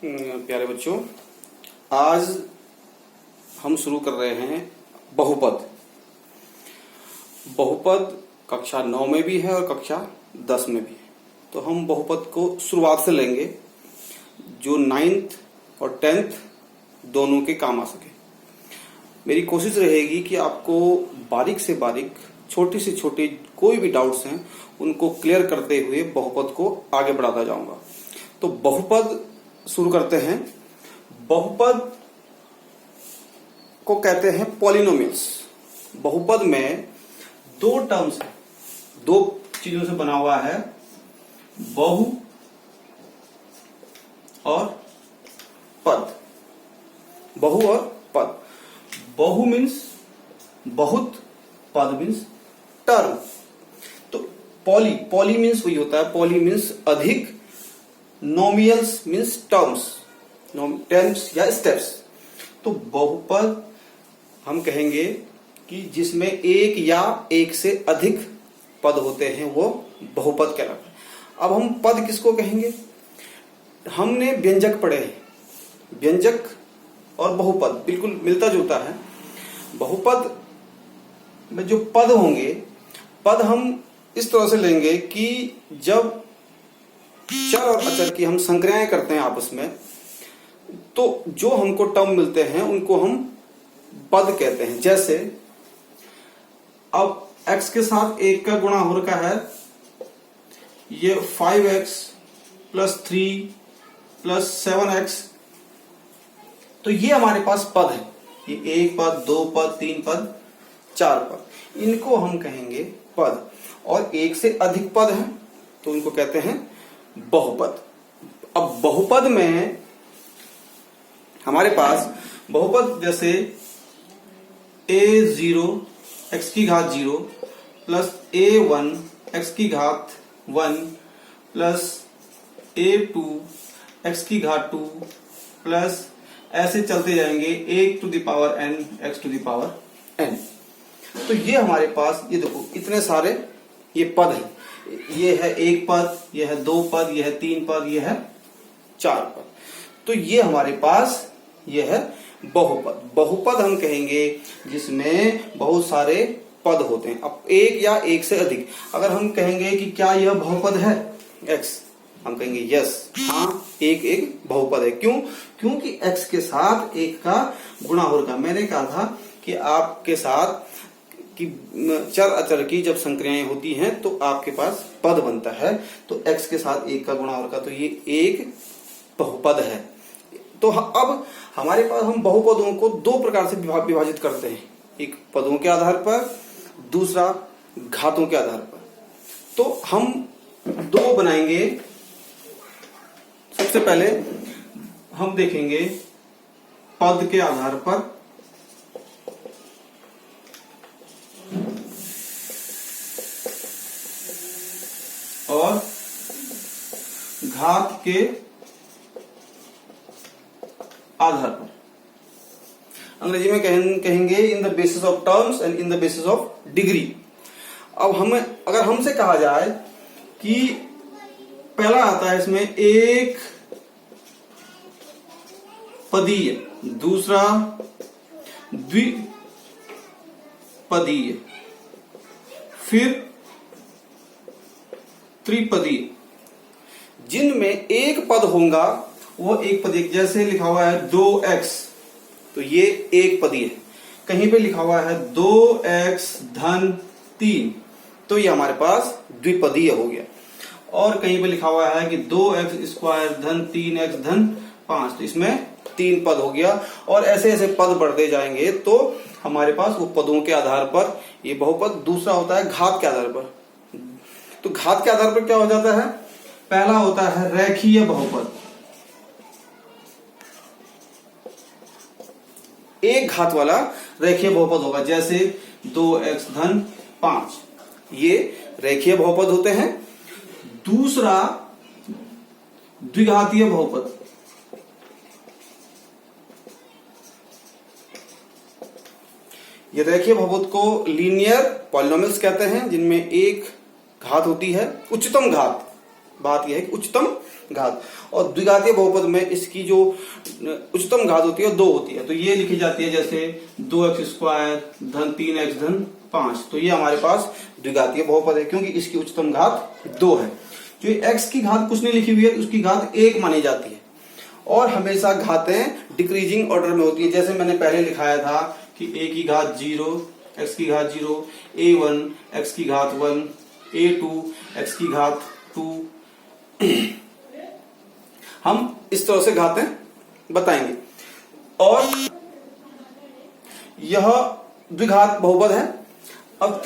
प्यारे बच्चों, आज हम शुरू कर रहे हैं बहुपद। बहुपद कक्षा 9 में भी है और कक्षा 10 में भी है। तो हम बहुपद को शुरुआत से लेंगे जो 9th और 10th दोनों के काम आ सके। मेरी कोशिश रहेगी कि आपको बारीक से बारीक, छोटी से छोटी कोई भी डाउट्स हैं उनको क्लियर करते हुए बहुपद को आगे बढ़ाता जाऊंगा। तो बहुपद शुरू करते हैं। बहुपद को कहते हैं पॉलिनोमियल्स। बहुपद में दो टर्म्स, दो चीजों से बना हुआ है, बहु और पद। बहु और पद। बहु मीन्स बहुत, पद मीन्स टर्म। तो पॉली मीन्स वही होता है, पॉली मीन्स अधिक, नोमियल्स मीन्स टर्म्स या स्टेप्स। तो बहुपद हम कहेंगे कि जिसमें एक या एक से अधिक पद होते हैं वो बहुपद कहलाता है। अब हम पद किसको कहेंगे? हमने व्यंजक पढ़े हैं, व्यंजक और बहुपद बिल्कुल मिलता जुलता है। बहुपद में जो पद होंगे, पद हम इस तरह से लेंगे कि जब चर और अचर की हम संक्रियाएं करते हैं आपस में, तो जो हमको टर्म मिलते हैं उनको हम पद कहते हैं। जैसे अब x के साथ 1 का गुणा हो रखा है, ये 5x प्लस 3 प्लस 7x, तो ये हमारे पास पद है। ये 1 पद, 2 पद, 3 पद, 4 पद, इनको हम कहेंगे पद। और एक से अधिक पद है तो इनको कहते हैं बहुपद। अब बहुपद में हमारे पास बहुपद जैसे a0 x की घात 0 प्लस a1 x की घात 1 प्लस a2 x की घात 2 प्लस ऐसे चलते जाएंगे 1 to the power n x to the power n। तो ये हमारे पास, ये देखो इतने सारे ये पद हैं। ये है 1 पद, ये है 2 पद, ये है 3 पद, ये है 4 पद। तो ये हमारे पास ये है बहुपद। बहुपद हम कहेंगे जिसमें बहुत सारे पद होते हैं। अब एक या एक से अधिक, अगर हम कहेंगे कि क्या यह बहुपद है x, हम कहेंगे यस, हाँ एक बहुपद है। क्यों? क्योंकि x के साथ 1 का गुणा हो रहा। मैंने कहा था कि आपके साथ कि चर अचर की जब संक्रियाएं होती हैं तो आपके पास पद बनता है। तो x के साथ 1 का गुणा हो रखा, तो ये एक बहुपद है। तो अब हमारे पास हम बहुपदों को दो प्रकार से विभाजित करते हैं, एक पदों के आधार पर, दूसरा घातों के आधार पर। तो हम दो बनाएंगे। सबसे पहले हम देखेंगे पद के आधार पर और घात के आधार पर। अंग्रेजी में कहेंगे in the basis of terms and in the basis of degree. अब हमें, अगर हमसे कहा जाए कि पहला आता है इसमें एक पदीय, दूसरा द्विपदीय, फिर त्रिपदीय। जिनमें एक पद होगा वो एक पदीय। जैसे लिखा हुआ है 2x, तो ये एक पदीय है। कहीं पे लिखा हुआ है 2x धन 3, तो ये हमारे पास द्विपदीय हो गया। और कहीं पे लिखा हुआ है कि 2x स्क्वायर धन 3x धन 5, तो इसमें 3 पद हो गया। और ऐसे ऐसे पद बढ़ते जाएंगे तो हमारे पास वो पदों के आधार पर ये बहुपद। दूसरा होता है घात के आधार पर। तो घात के आधार पर क्या हो जाता है? पहला होता है रेखीय बहुपद। एक घात वाला रेखीय बहुपद होगा, जैसे 2x धन 5, ये रेखीय बहुपद होते हैं। दूसरा द्विघातीय बहुपद। ये रेखीय बहुपद को लीनियर पॉलिनोमियल्स कहते हैं, जिनमें एक घात होती है, उच्चतम घात बात यह है कि उच्चतम घात, और द्विघातीय बहुपद में इसकी जो उच्चतम घात होती है 2 होती है। तो ये लिखी जाती है जैसे 2x² धन 3x धन 5। तो ये हमारे पास द्विघातीय बहुपद है क्योंकि इसकी उच्चतम घात 2 है। जो x की घात कुछ नहीं लिखी हुई है तो उसकी घात 1 मानी जाती है, और हमेशा घातें डिक्रीजिंग ऑर्डर में होती है। जैसे मैंने पहले लिखाया था कि a की घात 0, x की घात 0, a1 x की घात 1, a2 x की घात 2। हम इस तरह से घातें बताएंगे। और यह द्विघात बहुपद है। अब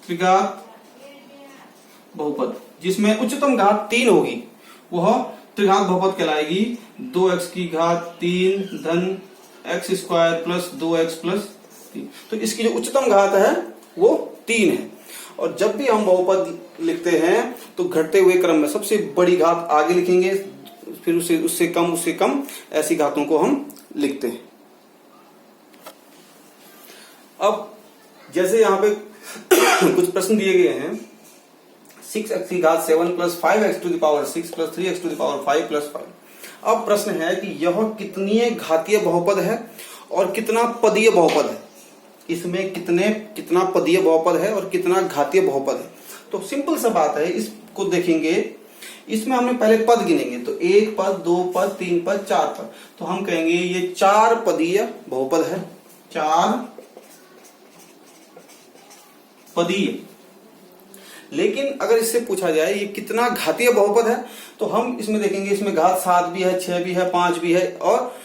त्रिघात बहुपद जिसमें उच्चतम घात 3 होगी वह त्रिघात बहुपद कहलाएगी। 2x की घात 3 धन x² प्लस 2x प्लस 3। तो इसकी जो उच्चतम घात है वो 3 है। और जब भी हम बहुपद लिखते हैं तो घटते हुए क्रम में सबसे बड़ी घात आगे लिखेंगे, फिर उससे कम ऐसी घातों को हम लिखते हैं। अब जैसे यहाँ पे कुछ प्रश्न दिए गए हैं, 6x की घात 7 plus 5x to the power 6 plus 3x to the power 5 plus 5। अब प्रश्न है कि यह कितनी घातीय बहुपद है और कितना पदीय बहुपद है, इसमें कितना पदीय बहुपद है और कितना घातीय बहुपद है। तो सिंपल सा बात है, इसको देखेंगे, इसमें हमने पहले पद गिनेंगे तो 1 पद 2 पद 3 पद 4 पद। तो हम कहेंगे ये 4 पदीय बहुपद है, 4 पदीय। लेकिन अगर इससे पूछा जाए ये कितना घातीय बहुपद है तो हम इसमें देखेंगे, इसमें घात 7 भी है, 6 भी है, 5 भी है और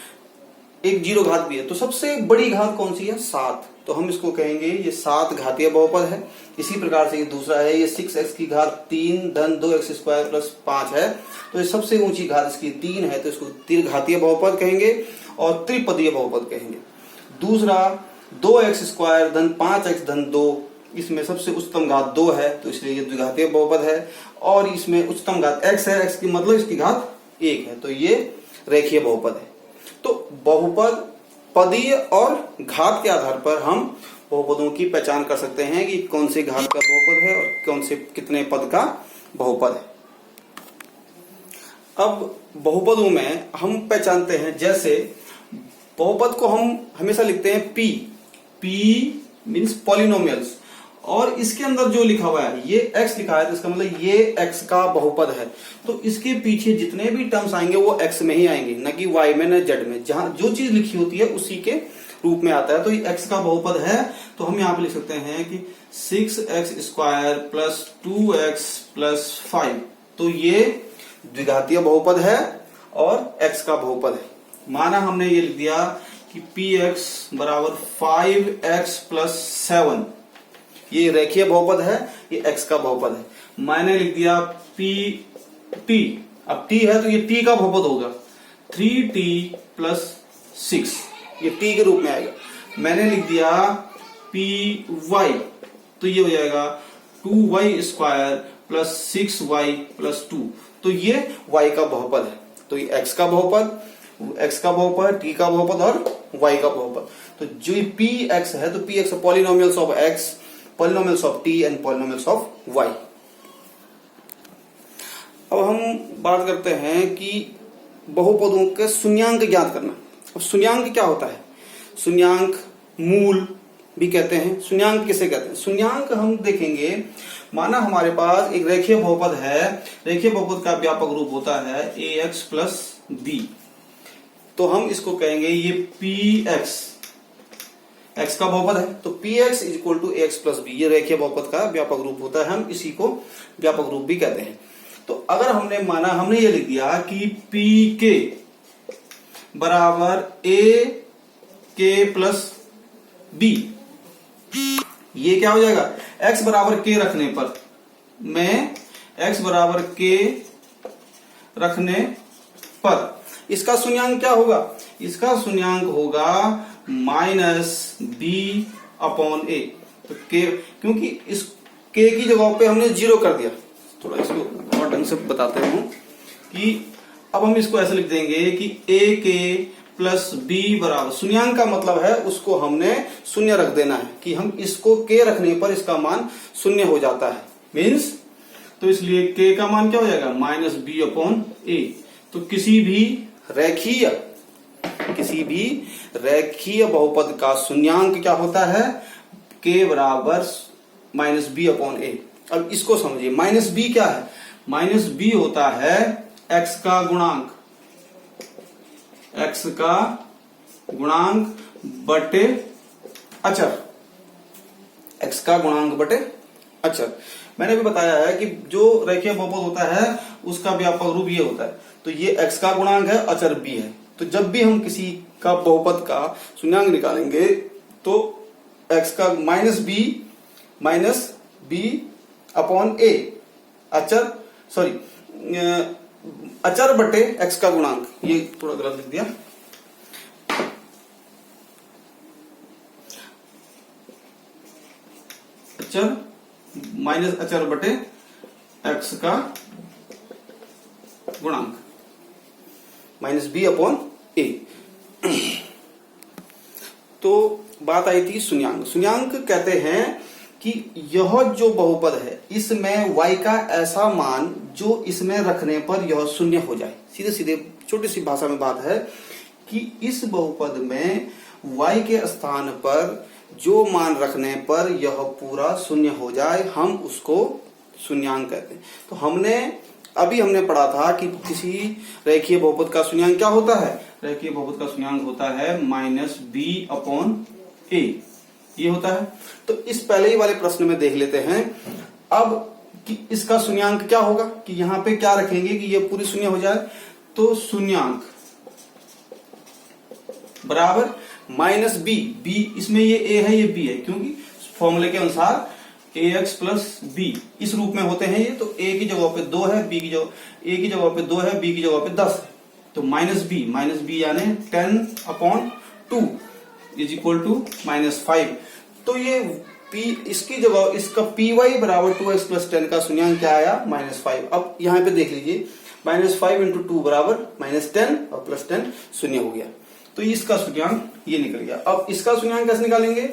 एक 0 घात भी है। तो सबसे बड़ी घात कौन सी है? 7। तो हम इसको कहेंगे ये 7 घातीय बहुपद है। इसी प्रकार से ये दूसरा है, ये 6x की घात 3 धन 2x² प्लस 5 है। तो ये सबसे ऊंची घात इसकी 3 है, तो इसको त्रिघातीय बहुपद कहेंगे और त्रिपदीय बहुपद कहेंगे। दूसरा 2x² धन 5x धन 2, इसमें सबसे उच्चतम घात 2 है तो इसलिए ये द्विघातीय बहुपद है। और इसमें उच्चतम घात x है, x की मतलब इसकी घात 1 है, तो ये रेखीय बहुपद है। तो बहुपद पदीय और घात के आधार पर हम बहुपदों की पहचान कर सकते हैं कि कौन से घात का बहुपद है और कौन से कितने पद का बहुपद है। अब बहुपदों में हम पहचानते हैं, जैसे बहुपद को हम हमेशा लिखते हैं p मीन्स पॉलिनोमियल्स, और इसके अंदर जो लिखा हुआ है ये x लिखा है तो इसका मतलब ये x का बहुपद है। तो इसके पीछे जितने भी टर्म्स आएंगे वो x में ही आएंगे, न कि y में न z में। जहां जो चीज लिखी होती है उसी के रूप में आता है। तो ये x का बहुपद है तो हम यहाँ पे लिख सकते हैं कि 6x² प्लस 2x प्लस 5। तो ये द्विघातीय बहुपद है और x का बहुपद है। माना हमने ये लिख दिया कि px बराबर 5x प्लस 7, ये रेखीय बहुपद है, ये x का बहुपद है। मैंने लिख दिया t, अब t है तो ये t का बहुपद होगा 3t प्लस 6, ये t के रूप में आएगा। मैंने लिख दिया py तो ये हो जाएगा 2y² प्लस 6y प्लस 2, तो ये y का बहुपद है। तो ये x का बहुपद, t का बहुपद और y का बहुपद। तो जो px है तो px polynomials of x, polynomials of t and polynomials of y। अब हम बात करते हैं कि बहुपदों के शून्यांक ज्ञात करना। अब शून्यांक क्या होता है? शून्यांक मूल भी कहते हैं। शून्यांक किसे कहते हैं? शून्यांक हम देखेंगे, माना हमारे पास एक रेखीय बहुपद है, रेखीय बहुपद का व्यापक रूप होता है ax प्लस b। तो हम इसको कहेंगे ये px, x का बहुपद है तो px is equal to ax plus b, ये रेखीय बहुपद का व्यापक रूप होता है, हम इसी को व्यापक रूप भी कहते हैं। तो अगर हमने ये लिख दिया कि pk बराबर ak प्लस b, ये क्या हो जाएगा? x बराबर k रखने पर, मैं x बराबर k रखने पर इसका शून्यांक क्या होगा? इसका शून्यांक होगा -b अपॉन a। तो k, क्योंकि इस k की जगह पे हमने 0 कर दिया। थोड़ा इसको और ढंग से बताते हूं कि अब हम इसको ऐसे लिख देंगे कि ak प्लस b बराबर, शून्यांक का मतलब है उसको हमने शून्य रख देना है, कि हम इसको k रखने पर इसका मान शून्य हो जाता है। मीन्स, तो इसलिए k का मान क्या हो जाएगा माइनस बी अपॉन ए। तो किसी भी रेखीय बहुपद का शून्यांक क्या होता है, k बराबर माइनस बी अपॉन ए। अब इसको समझिए, माइनस बी क्या है, माइनस बी होता है x का गुणांक बटे अचर, x का गुणांक बटे अचर। मैंने भी बताया है कि जो रेखीय बहुपद होता है उसका व्यापक रूप ये होता है। तो ये x का गुणांक है, अचर b है। तो जब भी हम किसी का बहुपद का शून्यांक निकालेंगे तो x का माइनस बी अपॉन ए, अचर बटे x का गुणांक, ये थोड़ा गलत लिख दिया, अचर माइनस अचर बटे x का गुणांक माइनस बी अपॉन ए। तो बात आई थी शून्यांक। शून्यांक कहते हैं कि यह जो बहुपद है इसमें y का ऐसा मान जो इसमें रखने पर यह शून्य हो जाए। सीधे सीधे छोटी सी भाषा में बात है कि इस बहुपद में y के स्थान पर जो मान रखने पर यह पूरा शून्य हो जाए, हम उसको शून्यांक कहते हैं। तो हमने पढ़ा था कि किसी रेखीय बहुपद का शून्यांक क्या होता है, रेखीय बहुपद का शून्यांक होता है माइनस बी अपॉन ए, ये होता है। तो इस पहले ही वाले प्रश्न में देख लेते हैं अब कि इसका शून्यांक क्या होगा, कि यहां पे क्या रखेंगे कि ये पूरी शून्य हो जाए। तो शून्यांक बराबर माइनस बी, इसमें ये ए है ये बी है, क्योंकि फॉर्मूले के अनुसार ए एक्स प्लस बी इस रूप में होते हैं ये। तो ए की जगह पे 2 है, बी की जगह पे 2 है, बी की जगह पे 10 है। तो माइनस बी यानी 10 अपॉन 2 इज इक्वल टू -5। तो ये p इसकी जगह इसका पी वाई बराबर 2x प्लस 10 का शून्यांक क्या आया -5। अब यहाँ पे देख लीजिए -5 इंटू 2 बराबर -10 और प्लस 10 शून्य हो गया। तो इसका शून्यांक ये निकल गया। अब इसका शून्यांक कैसे निकालेंगे,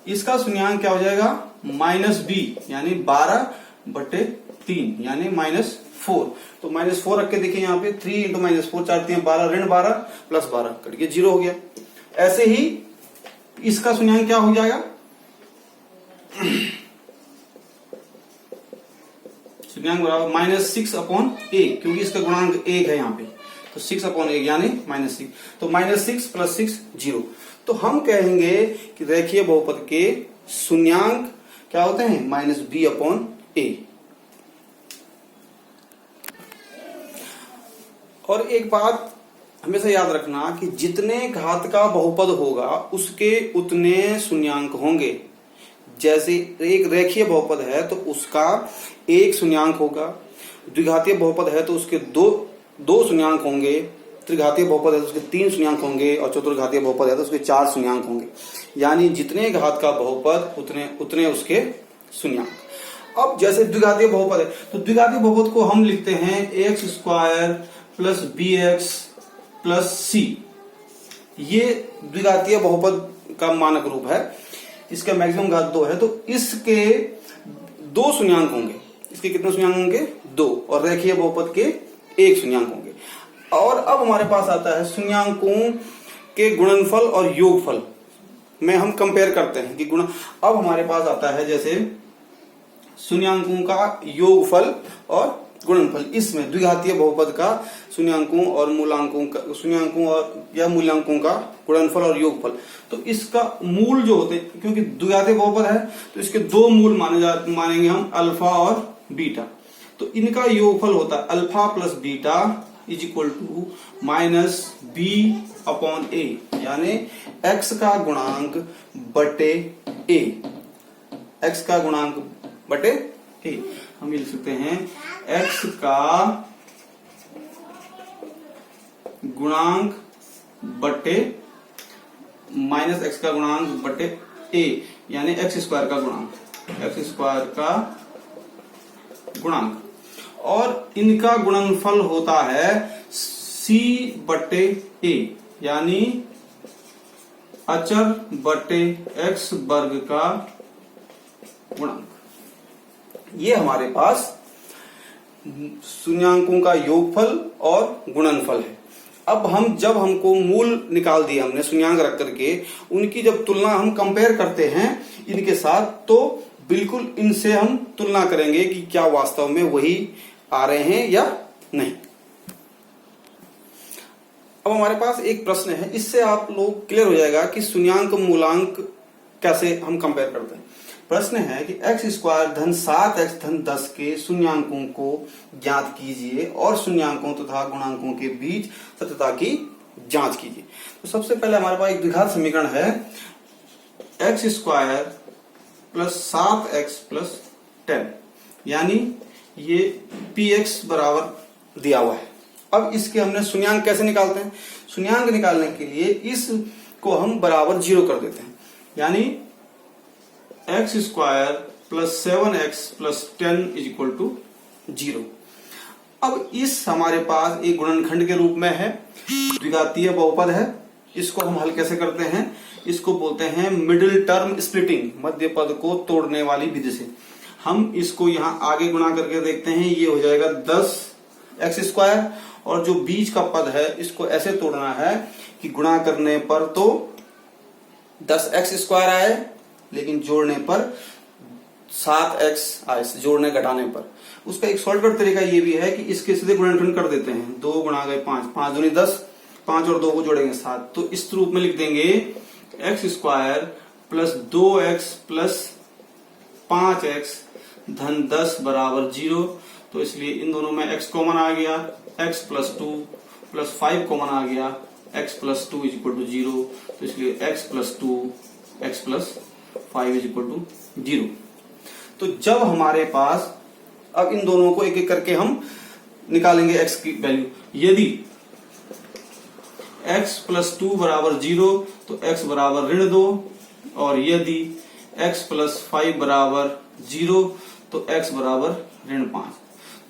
इसका शून्यांक क्या हो जाएगा -b यानी 12/3 यानी -4। तो -4 रख के देखिए यहाँ पे 3 इंटू -4 4 3 12 ऋण 12 प्लस 12 कट के 0 हो गया। ऐसे ही इसका शून्यांक क्या हो जाएगा, शून्यांक बराबर -6 अपॉन a, क्योंकि इसका गुणांक 1 है यहाँ पे। तो 6 अपॉन 1 यानी -6। तो -6 प्लस 6 0। तो हम कहेंगे कि रेखीय बहुपद के शून्यांक क्या होते हैं -b अपॉन a। और एक बात हमेशा याद रखना कि जितने घात का बहुपद होगा उसके उतने शून्यांक होंगे। जैसे एक रेखीय बहुपद है तो उसका एक शून्यांक होगा, द्विघातीय बहुपद है तो उसके दो शून्यांक होंगे, त्रिघातीय बहुपद है तो उसके 3 शून्यांक होंगे, और चतुर्घातीय बहुपद है तो उसके 4 शून्यांक होंगे। यानी जितने घात का बहुपद उतने उसके शून्यांक। अब जैसे द्विघातीय बहुपद है तो द्विघातीय बहुपद को हम लिखते हैं x² plus bx plus c। ये द्विघातीय बहुपद का मानक रूप है। इसका मैक्सिमम घात 2 है तो इसके 2 शून्यांक होंगे। इसके कितने शून्यांक होंगे 2, और रेखीय बहुपद के 1 शून्यांक होंगे। और अब हमारे पास आता है शून्यांकों के गुणनफल और योगफल में हम कंपेयर करते हैं कि अब हमारे पास आता है जैसे शून्यांकों का योगफल और गुणनफल। इसमें द्विघातीय बहुपद का शून्यांकों और मूल्यांकों का गुणनफल और योगफल। तो इसका मूल जो होते हैं, क्योंकि द्विघातीय बहुपद है तो इसके 2 मूल मानेंगे हम अल्फा और बीटा। तो इनका योगफल होता है alpha plus beta is equal to -b upon a, यानी x का गुणांक बटे a, x का गुणांक बटे a। हम ये लिख सकते हैं x का गुणांक बटे -x का गुणांक बटे a, यानी x² का गुणांक। और इनका गुणनफल होता है c बटे a, यानी अचर बटे x वर्ग का गुणांक। ये हमारे पास शून्यांकों का योगफल और गुणनफल है। अब जब हमको मूल निकाल दिया हमने शून्यांक रख करके, उनकी जब तुलना हम कंपेयर करते हैं इनके साथ, तो बिल्कुल इनसे हम तुलना करेंगे कि क्या वास्तव में वही आ रहे हैं या नहीं। अब हमारे पास एक प्रश्न है, इससे आप लोग क्लियर हो जाएगा कि शून्यांक मूलांक कैसे हम कंपेयर करते हैं। प्रश्न है कि x² धन 7x धन 10 के शून्यांकों को ज्ञात कीजिए और शून्यांकों तथा गुणांकों के बीच सत्यता की जांच कीजिए। तो सबसे पहले हमारे पास एक द्विघात समीकरण है, x² प्लस 7x प्लस 10, यानी ये px बराबर दिया हुआ है। अब इसके हमने शून्यांक कैसे निकालते हैं? शून्यांक निकालने के लिए इसको हम बराबर 0 कर देते हैं, यानी x² plus 7x plus 10 is equal to 0। अब इस हमारे पास एक गुणनखंड के रूप में है, द्विघातीय बहुपद है। इसको हम हल कैसे करते हैं? इसको बोलते हैं मिडिल टर्म स्प्लिटिंग, मध्य पद को तोड़ने वाली विधि से। हम इसको यहाँ आगे गुणा करके देखते हैं, ये हो जाएगा 10x², और जो बीच का पद है इसको ऐसे तोड़ना है कि गुणा करने पर तो 10x² आए, लेकिन जोड़ने पर 7x आए, जोड़ने घटाने पर। उसका एक शॉर्टकट तरीका ये भी है कि इसके सीधे गुणनखंड कर देते हैं, 2 गुणा गए 5, 5 दूनी 10, 5 और 2 को जोड़ेंगे 7, तो इस रूप में लिख देंगे x² plus 2x plus 5x धन 10 बराबर 0। तो इसलिए इन दोनों में x कॉमन आ गया, x प्लस 2 प्लस 5 कॉमन आ गया, x plus 2 is equal to 0। तो इसलिए x plus 2 x plus 5 is equal to 0। तो जब हमारे पास, अब इन दोनों को एक एक करके हम निकालेंगे x की वैल्यू। यदि x प्लस 2 बराबर 0 तो x बराबर -2, और यदि x प्लस 5 बराबर 0 तो x बराबर -5।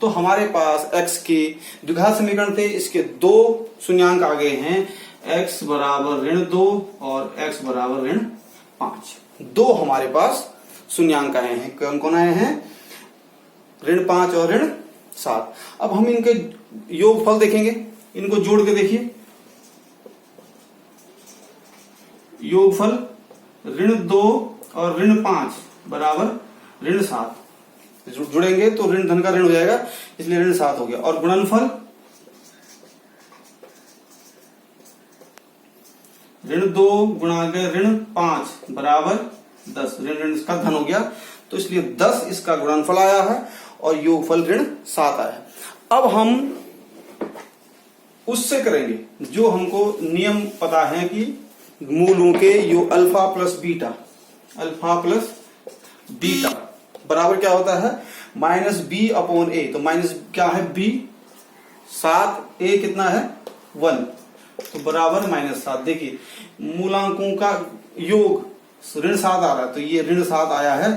तो हमारे पास x के द्विघात समीकरण थे, इसके 2 शून्यांक आ गए हैं, x बराबर -2 और x बराबर -5। 2 हमारे पास शून्यांक आए हैं। कौन कौन आए हैं? -5 और -7। अब हम इनके योगफल देखेंगे, इनको जोड़ के देखिए। योगफल -2 और -5 बराबर -7, जुड़ेंगे तो ऋण धन का ऋण हो जाएगा, इसलिए -7 हो गया। और गुणनफल -2 गुणा के -5 बराबर 10, ऋण इसका धन हो गया, तो इसलिए 10 इसका गुणनफल आया है और योगफल -7 आया है। अब हम उससे करेंगे जो हमको नियम पता है कि मूलों के यो अल्फा प्लस बीटा बराबर क्या होता है? -b/a। तो माइनस क्या है? b, 7, a कितना है? 1, तो बराबर -7। देखिए मूलांकों का योग ऋण 7 आ रहा है, तो ये ऋण 7 आया है,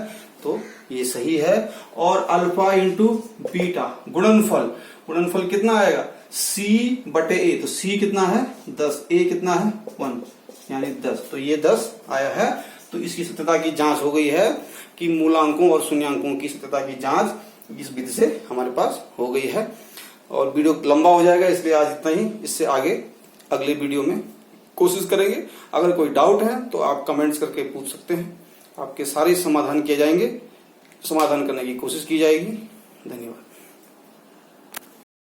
तो ये सही है। और अल्फा इंटू बीटा गुणनफल कितना आएगा? c/a, तो c कितना है? 10, a कितना है? 1, यानी 10, तो ये 10 आया है। तो इसकी सत्यता की जांच हो गई है कि मूलांकों और शून्यांकों की सत्यता की जांच इस विधि से हमारे पास हो गई है। और वीडियो लंबा हो जाएगा, इसलिए आज इतना ही। इससे आगे अगले वीडियो में कोशिश करेंगे। अगर कोई डाउट है तो आप कमेंट्स करके पूछ सकते हैं, आपके सारे समाधान किए जाएंगे, समाधान करने की कोशिश की जाएगी। धन्यवाद।